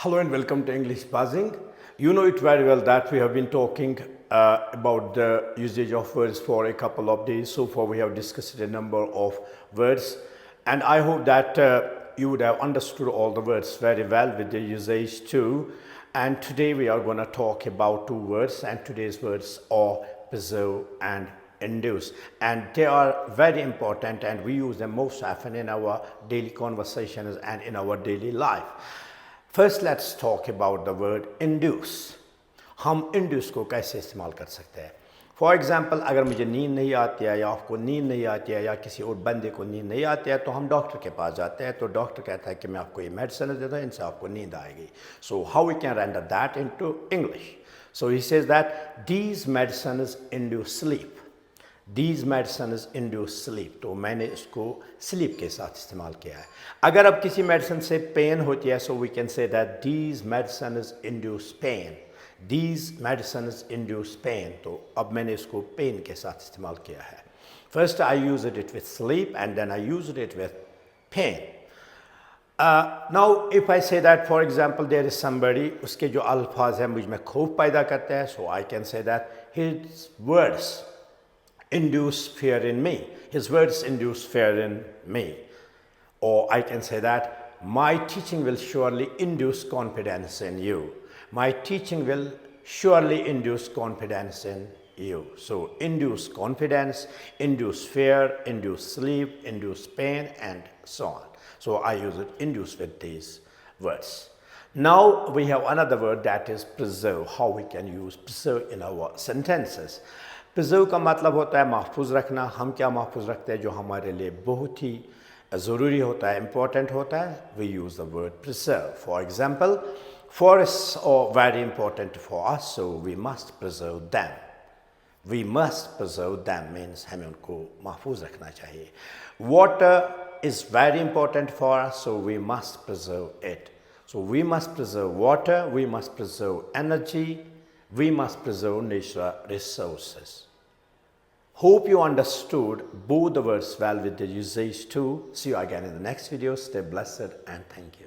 Hello and welcome to English Buzzing. You know it very well that we have been talking about the usage of words for a couple of days. So far we have discussed a number of words and I hope that you would have understood all the words very well with the usage too. And today we are going to talk about two words, and today's words are preserve and induce, and they are very important and we use them most often in our daily conversations and in our daily life. First let's talk about the word induce. हम induce को कैसे इस्तेमाल कर सकते हैं? For example अगर मुझे नींद नहीं आती है या आपको नींद नहीं आती है या किसी और बंदे को नींद नहीं आती है तो हम डॉक्टर के पास जाते हैं, तो डॉक्टर कहता है कि मैं आपको ये मेडिसिन देता हूँ, इनसे आपको नींद आएगी. So how we can render that into English? So he says that these medicines induce sleep. These medicines induce sleep. तो मैंने इसको स्लीप के साथ इस्तेमाल किया है. अगर अब किसी मेडिसिन से पेन होती है, so we can say that these medicines induce pain. These medicines induce pain. तो अब मैंने इसको पेन के साथ इस्तेमाल किया है. First I used it with sleep and then I used it with pain. Now if I say that for example there is somebody, उसके जो अल्फाज हैं मुझ में खौफ पैदा करते हैं, so I can say that his words induce fear in me. His words induce fear in me. Or I can say that my teaching will surely induce confidence in you. My teaching will surely induce confidence in you. So induce confidence, induce fear, induce sleep, induce pain, and so on. So I use it induce with these words. Now we have another word, that is preserve. How we can use preserve in our sentences. Preserve का मतलब होता है महफूज रखना. हम क्या महफूज रखते हैं जो हमारे लिए बहुत ही ज़रूरी होता है, इम्पॉर्टेंट होता है. We use the word preserve. For example forests are very important for us, so we must preserve them. We must preserve them means हमें उनको महफूज रखना चाहिए. Water is very important for us, so we must preserve it. So we must preserve water, we must preserve energy, we must preserve natural resources. Hope you understood both the words well with the usage too. See you again in the next video. Stay blessed and thank you.